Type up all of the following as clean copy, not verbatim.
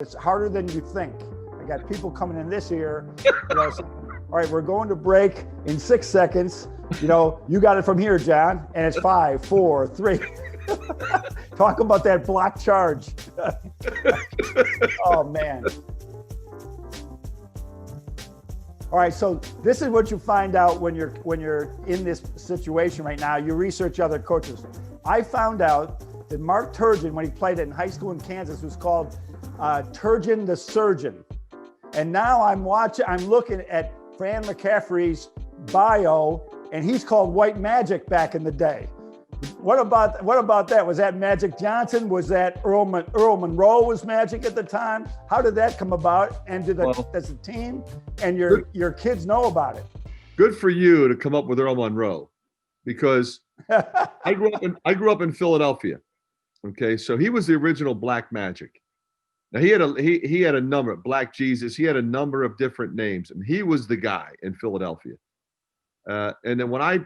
It's harder than you think. I got people coming in this ear. Saying, all right, we're going to break in 6 seconds. You got it from here, John. And it's 5, 4, 3. Talk about that block charge. Oh, man. All right, so this is what you find out when you're in this situation right now. You research other coaches. I found out that Mark Turgeon, when he played in high school in Kansas, was called Turgeon the Surgeon. And now I'm looking at Fran McCaffery's bio, and he's called White Magic back in the day. What about that? Was that Magic Johnson? Was that Earl Monroe was Magic at the time? How did that come about? And does the team and your kids know about it? Good for you to come up with Earl Monroe, because I grew up in Philadelphia. Okay, so he was the original Black Magic. Now he had a number, Black Jesus. He had a number of different names, and he was the guy in Philadelphia. And then when I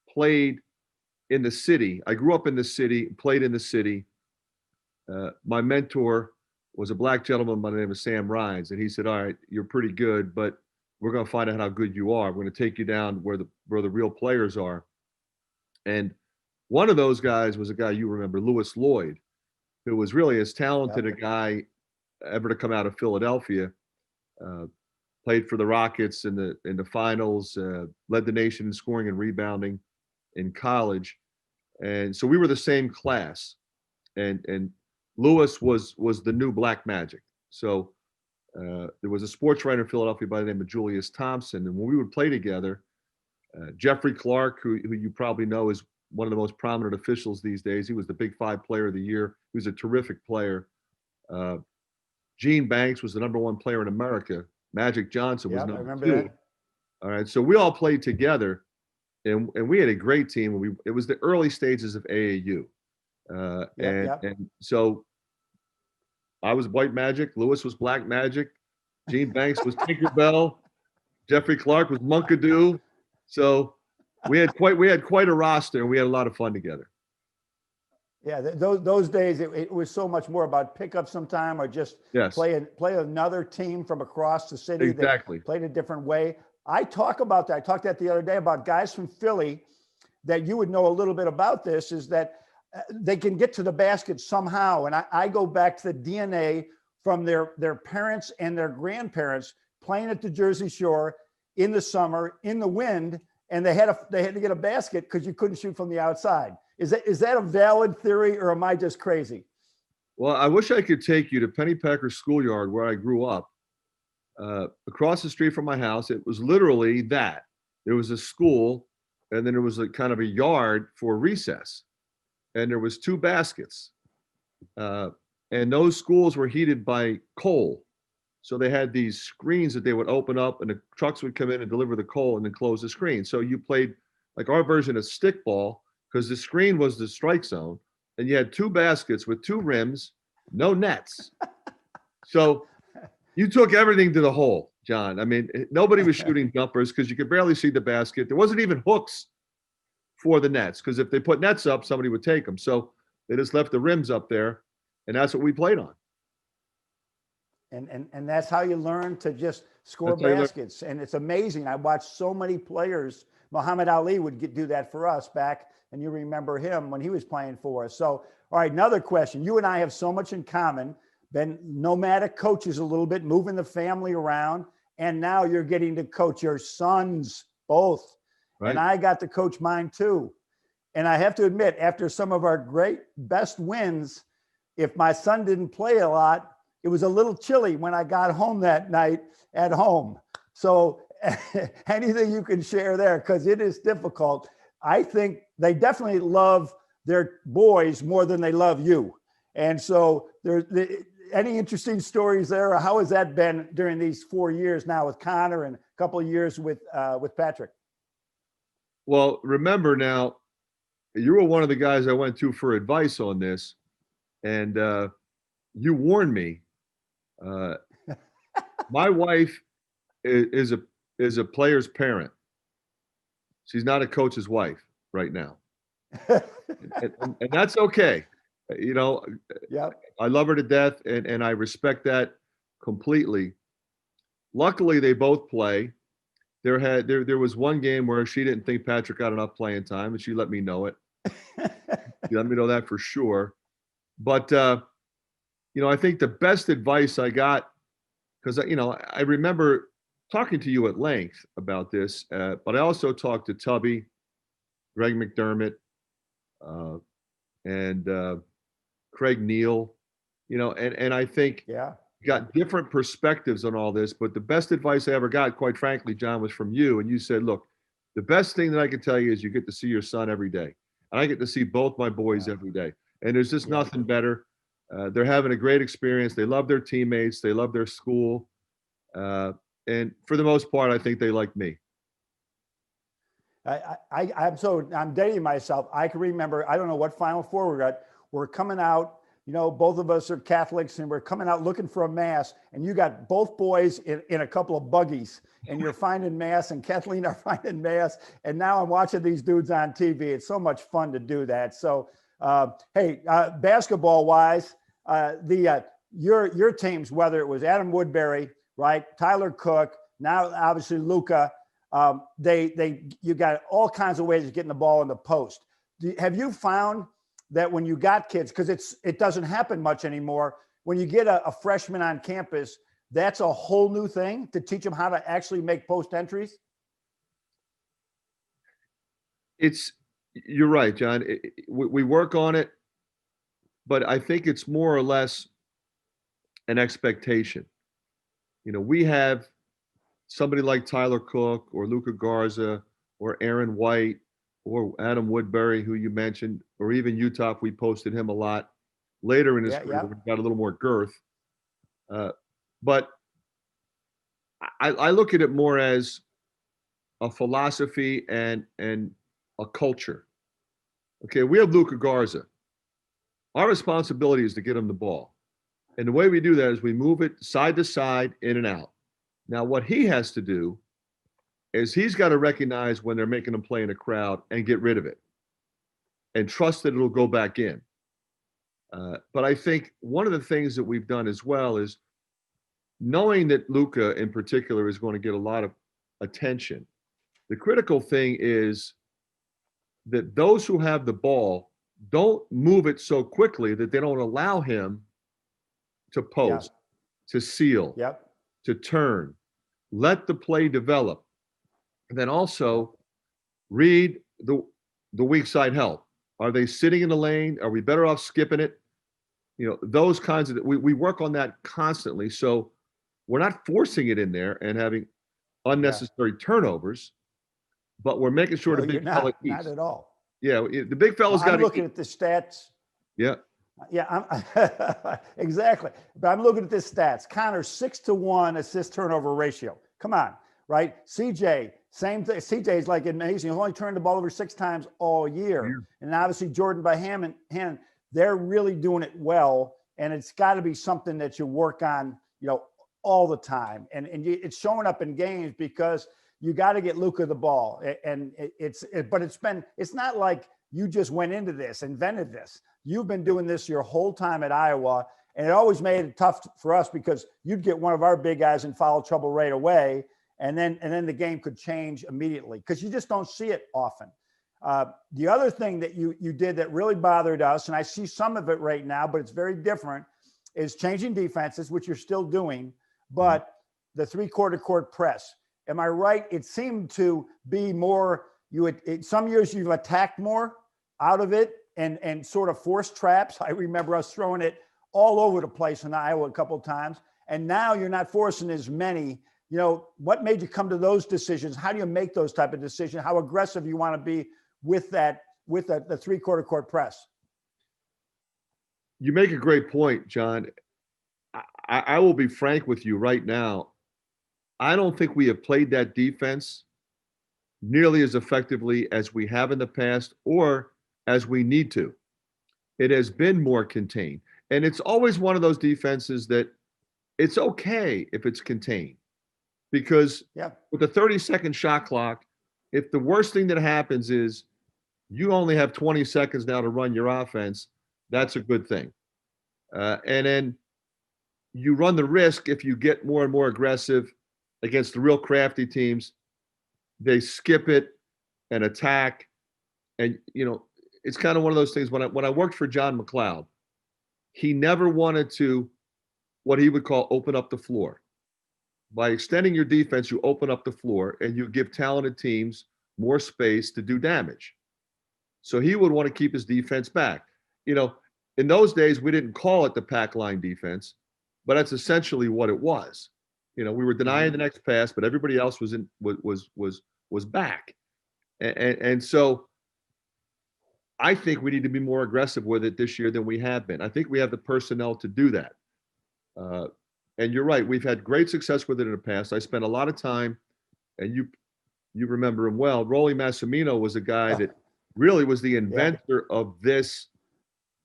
played in the city, I grew up in the city, played in the city. My mentor was a Black gentleman by the name of Sam Rhines, and he said, "All right, you're pretty good, but we're going to find out how good you are. We're going to take you down where the real players are." And one of those guys was a guy you remember, Lewis Lloyd, who was really as talented a guy ever to come out of Philadelphia. Played for the Rockets in the finals, led the nation in scoring and rebounding in college. And so we were the same class. And Lewis was the new Black Magic. So there was a sports writer in Philadelphia by the name of Julius Thompson. And when we would play together, Jeffrey Clark, who you probably know is one of the most prominent officials these days. He was the Big Five Player of the Year. He was a terrific player. Gene Banks was the #1 player in America. Magic Johnson was number 2. That. All right, so we all played together, and we had a great team. It was the early stages of AAU, and so I was White Magic. Lewis was Black Magic. Gene Banks was Tinkerbell. Jeffrey Clark was Munkadoo. So we had quite a roster, and we had a lot of fun together. Yeah, those days it was so much more about pickup sometime, or just play another team from across the city. Exactly. That played a different way. I talked that the other day about guys from Philly that you would know a little bit about. This is that they can get to the basket somehow, and I go back to the DNA from their parents and their grandparents playing at the Jersey Shore in the summer in the wind. And they had to get a basket because you couldn't shoot from the outside. Is that a valid theory, or am I just crazy? Well, I wish I could take you to Pennypacker Schoolyard, where I grew up, across the street from my house. It was literally that. There was a school, and then there was a kind of a yard for recess, and there was 2 baskets, and those schools were heated by coal. So they had these screens that they would open up, and the trucks would come in and deliver the coal and then close the screen. So you played like our version of stickball, because the screen was the strike zone, and you had 2 baskets with 2 rims, no nets. So you took everything to the hole, John. I mean, nobody was shooting jumpers because you could barely see the basket. There wasn't even hooks for the nets, because if they put nets up, somebody would take them. So they just left the rims up there, and that's what we played on. And that's how you learn to just score baskets. And it's amazing. I watched so many players. Muhammad Ali would do that for us back, and you remember him when he was playing for us. So, all right, another question. You and I have so much in common. Been nomadic coaches a little bit, moving the family around, and now you're getting to coach your sons both. Right. And I got to coach mine too. And I have to admit, after some of our best wins, if my son didn't play a lot, it was a little chilly when I got home that night at home. So anything you can share there, because it is difficult. I think they definitely love their boys more than they love you. And so any interesting stories there? Or how has that been during these 4 years now with Connor and a couple of years with Patrick? Well, remember now, you were one of the guys I went to for advice on this, and you warned me. My wife is a player's parent. She's not a coach's wife right now, and that's okay. You know, Yeah. I love her to death, and I respect that completely. Luckily, they both play. There was one game where she didn't think Patrick got enough playing time, and she let me know it. She let me know that for sure. But I think the best advice I got, because I remember talking to you at length about this, but I also talked to Tubby, Greg McDermott, uh, and Craig Neal, and I think Yeah. got different perspectives on all this. But the best advice I ever got, quite frankly, John, was from you. And you said, look, the best thing that I can tell you is you get to see your son every day. And I get to see both my boys Yeah. every day. And there's just Yeah. nothing better. They're having a great experience. They love their teammates. They love their school. And for the most part, I think they like me. I'm dating myself. I can remember, I don't know what Final Four we got. We're coming out, both of us are Catholics, and we're coming out looking for a mass, and you got both boys in a couple of buggies, and you're finding mass, and Kathleen are finding mass. And now I'm watching these dudes on TV. It's so much fun to do that. So, hey, basketball wise, your teams, whether it was Adam Woodbury, right, Tyler Cook, now obviously Luka, you got all kinds of ways of getting the ball in the post. Have you found that when you got kids, because it doesn't happen much anymore, when you get a freshman on campus, that's a whole new thing to teach them how to actually make post entries? You're right, John. We work on it, but I think it's more or less an expectation. We have somebody like Tyler Cook or Luka Garza or Aaron White or Adam Woodbury, who you mentioned, or even Utah. We posted him a lot later in his career. We got a little more girth. But I look at it more as a philosophy and a culture. Okay, we have Luka Garza. Our responsibility is to get him the ball. And the way we do that is we move it side to side, in and out. Now, what he has to do is he's got to recognize when they're making him play in a crowd and get rid of it and trust that it'll go back in. But I think one of the things that we've done as well is knowing that Luka in particular is going to get a lot of attention. The critical thing is that those who have the ball don't move it so quickly that they don't allow him to post, to seal, to turn. Let the play develop. And then also read the weak side help. Are they sitting in the lane? Are we better off skipping it? Those kinds of, we work on that constantly. So we're not forcing it in there and having unnecessary turnovers, but we're making sure the big fella eats. Not at all. Yeah, the big fella's got to eat. I'm looking at the stats. Yeah. Yeah, exactly. But I'm looking at this stats. Connor, 6-to-1 assist turnover ratio. Come on, right? CJ, same thing. CJ is like amazing. He's only turned the ball over 6 times all year. And obviously Jordan Bohannon, they're really doing it well. And it's got to be something that you work on, all the time. And it's showing up in games because you got to get Luka the ball. And it's not like you just went into this, invented this. You've been doing this your whole time at Iowa, and it always made it tough for us because you'd get one of our big guys in foul trouble right away, and then the game could change immediately because you just don't see it often. The other thing that you did that really bothered us, and I see some of it right now, but it's very different, is changing defenses, which you're still doing, but the 3/4 court press. Am I right? It seemed to be more, some years you've attacked more out of it and sort of forced traps. I remember us throwing it all over the place in Iowa a couple of times. And now you're not forcing as many. What made you come to those decisions? How do you make those type of decisions? How aggressive you want to be with the 3/4 court press? You make a great point, John. I will be frank with you right now. I don't think we have played that defense nearly as effectively as we have in the past or as we need to. It has been more contained. And it's always one of those defenses that it's okay if it's contained because with the 30-second shot clock, if the worst thing that happens is you only have 20 seconds now to run your offense, That's a good thing. And then you run the risk if you get more and more aggressive against the real crafty teams. They skip it and attack. And, it's kind of one of those things. When I worked for John McLeod, he never wanted to, what he would call, open up the floor. By extending your defense, you open up the floor and you give talented teams more space to do damage. So he would want to keep his defense back. In those days, we didn't call it the pack line defense, but that's essentially what it was. We were denying the next pass, but everybody else was back. And so I think we need to be more aggressive with it this year than we have been. I think we have the personnel to do that. And you're right. We've had great success with it in the past. I spent a lot of time, and you remember him well. Rolly Massimino was a guy that really was the inventor of this,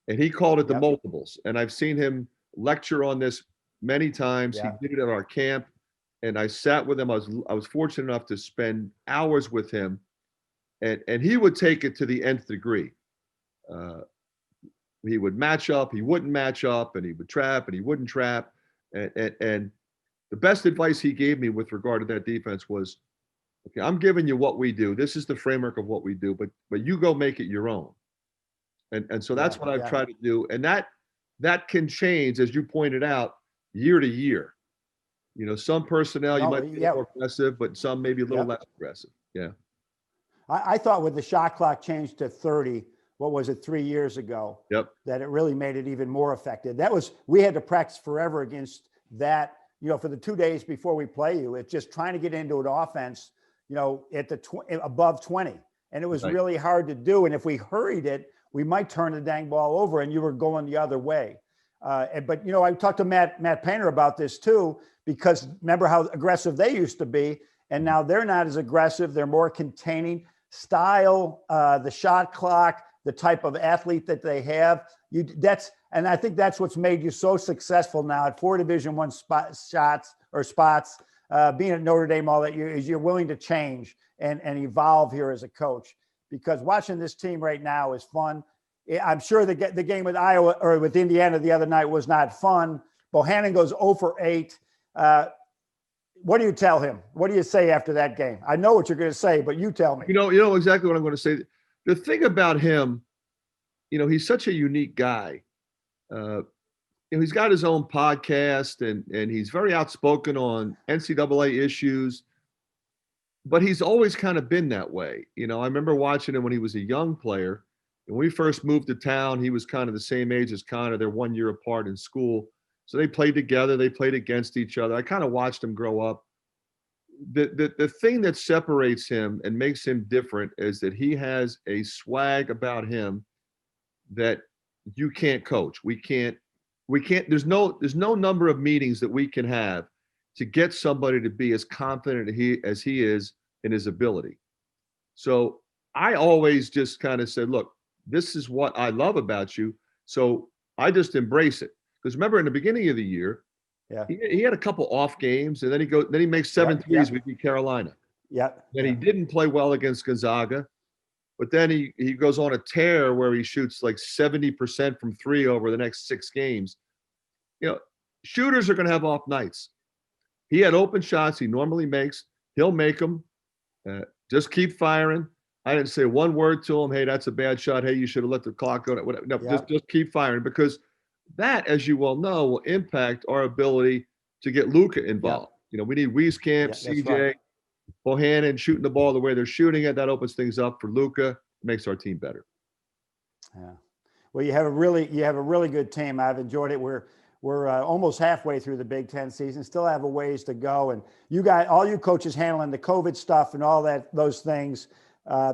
and he called it the multiples. And I've seen him lecture on this many times. He did it at our camp, and I sat with him. I was fortunate enough to spend hours with him, and he would take it to the nth degree. He would match up, he wouldn't match up, and he would trap, and he wouldn't trap. And the best advice he gave me with regard to that defense was, okay, I'm giving you what we do. This is the framework of what we do, but you go make it your own. And so that's what I've tried to do. And that can change, as you pointed out, year to year. Some personnel you might be more aggressive, but some maybe a little less aggressive. Yeah. I thought with the shot clock changed to 30, what was it, 3 years ago? That it really made it even more effective. We had to practice forever against that, for the 2 days before we play you. It's just trying to get into an offense, at the above 20. And it was really hard to do. And if we hurried it, we might turn the dang ball over and you were going the other way. But I talked to Matt Painter about this too, because remember how aggressive they used to be. And now they're not as aggressive. They're more containing style, the shot clock, the type of athlete that they have. And I think that's what's made you so successful now at 4 Division I spots, being at Notre Dame, all that you're willing to change and evolve here as a coach, because watching this team right now is fun. I'm sure the game with Iowa or with Indiana the other night was not fun. Bohannon goes 0 for 8. What do you tell him? What do you say after that game? I know what you're going to say, but you tell me. You know exactly what I'm going to say. The thing about him, he's such a unique guy. He's got his own podcast and he's very outspoken on NCAA issues, but he's always kind of been that way. I remember watching him when he was a young player. When we first moved to town, he was kind of the same age as Connor. They're 1 year apart in school. So they played together. They played against each other. I kind of watched him grow up. The thing that separates him and makes him different is that he has a swag about him that you can't coach. We can't, there's no number of meetings that we can have to get somebody to be as confident as he is in his ability. So I always just kind of said, look, this is what I love about you. So I just embrace it. Because remember, in the beginning of the year, he had a couple off games, and then he makes 7 threes. We beat Carolina. Then he didn't play well against Gonzaga, but then he goes on a tear where he shoots like 70% from 3 over the next 6 games. Shooters are going to have off nights. He had open shots he normally makes. He'll make them. Just keep firing. I didn't say one word to him. Hey, that's a bad shot. Hey, you should have let the clock go. Whatever. No, just keep firing, because that, as you well know, will impact our ability to get Luka involved. We need Wieskamp, CJ, Bohannon shooting the ball the way they're shooting it. That opens things up for Luka, makes our team better. Yeah. Well, you have a really good team. I've enjoyed it. We're almost halfway through the Big Ten season. Still have a ways to go. And all you coaches handling the COVID stuff and all those things.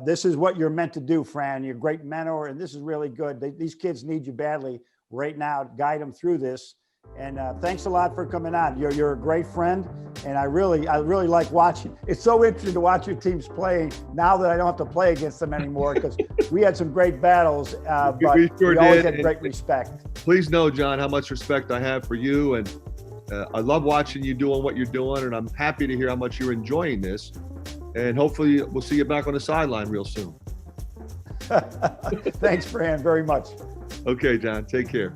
This is what you're meant to do, Fran. You're a great mentor, and this is really good. These kids need you badly right now. Guide them through this. And thanks a lot for coming on. You're a great friend, and I really like watching. It's so interesting to watch your teams play now that I don't have to play against them anymore, because we had some great battles, but we always had great respect. Please know, John, how much respect I have for you, and I love watching you doing what you're doing, and I'm happy to hear how much you're enjoying this. And hopefully we'll see you back on the sideline real soon. Thanks, Fran, very much. Okay, John. Take care.